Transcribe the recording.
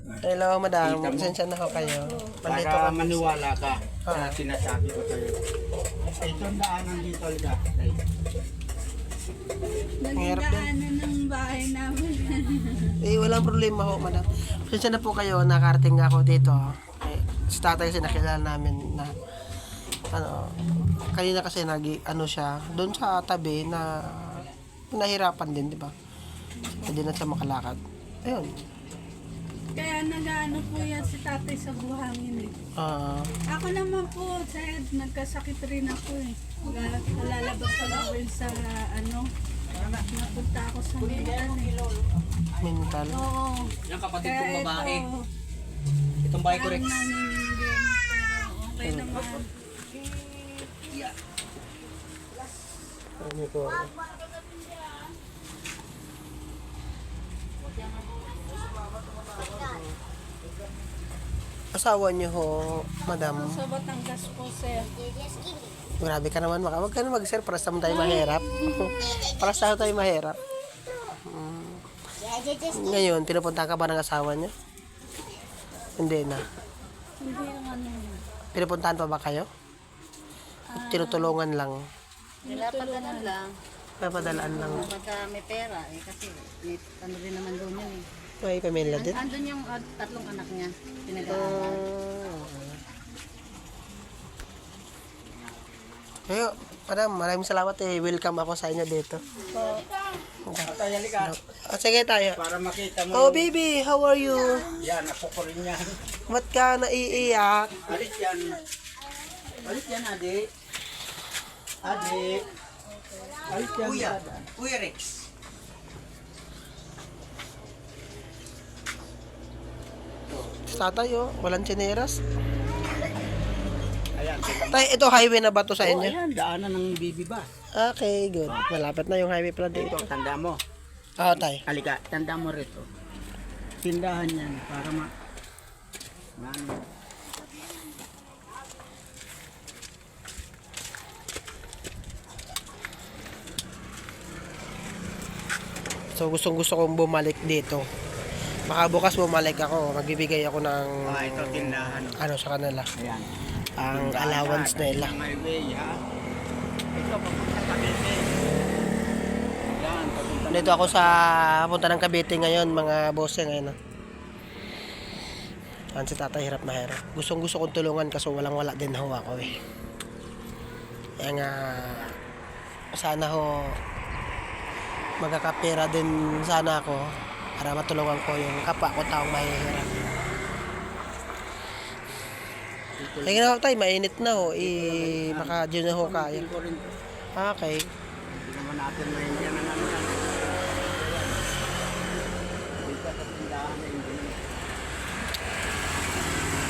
Hello, madam. Kita mo? Pasensya na ho kayo. Nandito Para kami. maniwala ka sa Ah. sinasabi ko sa'yo. Ito ang daanan dito, Alga. Ang hirap din. Nagdaanan ng bahay namin. Walang problema ho, madam. Pasensya na po kayo, nakarating nga ako dito. Si tatay kasi nakilala namin na kanina kasi siya, doon sa tabi na nahirapan din, di ba? Hindi na siya makalakad. Ayun. Kaya nag-ano po yan si tatay sa buhangin eh. Ako naman po, Sed, nagkasakit rin ako eh. Lalabas ako rin sa napunta ako sa mental eh. Mental. Oo. Yung kapatid Kaya kong babae. ito, Itong bahay ko parang Rex. naninigyan, pero okay naman. Ano ko? Asawa niyo ho, madam. Sa Batangas po, Sir. Grabe ka naman, wag ka na mag-share para sa tayo mahirap. Para sa tayo mahirap. Ngayon, pinupunta ka ba ng asawa niya? Hindi na. Hindi naman Pinupuntahan pa ba kayo? Tinutulungan lang. Pinapadala lang. Papadalaan lang. Pagka may pera, kasi may, ano rin naman doon yun eh. May pamilya din. Andun yung tatlong anak niya, pinag-aaral. Kayo, madam, maraming salamat eh. Welcome ako sa inyo dito. Tay, halika. Sige tayo. Para makita mo. Oh baby, how are you? Yan, ako ko rin yan. Ba't ka naiiyak? Alit yan. Alit yan, Adi. Adi. Alit yan. Kuya Rex. Tatay oh, walang tsineras. Ayan. Tay, ito highway na ba to sa Oh, inyo? ayan, daanan ng bibi ba? Okay, good. Malapit na yung highway pala dito. Ito, tanda mo. Oo, tay. Halika, tanda mo rito. Tindahan yan para So, gustong-gusto kong bumalik dito. Baka bukas bumalik ako. Magbibigay ako ng ito tindahan. ano sa kanila. Ayan. Ang allowance nila. My way, ha? Ito, papunta sa Cavite. Yan, papunta Dito ako sa punta ng Cavite ngayon, mga boss ngayon. Yan si tatay, hirap na hirap. Gustong-gusto kong tulungan kaso walang-wala din ho ako eh. Kaya nga, sana ho magkakapera din sana ako para matulungan ko yung kapwa ko taong mahihirap. Kaya nga tayo, mainit na ho. Baka dyan na ho kaya. ko rin. Okay. Hindi naman natin maintindihan na naman.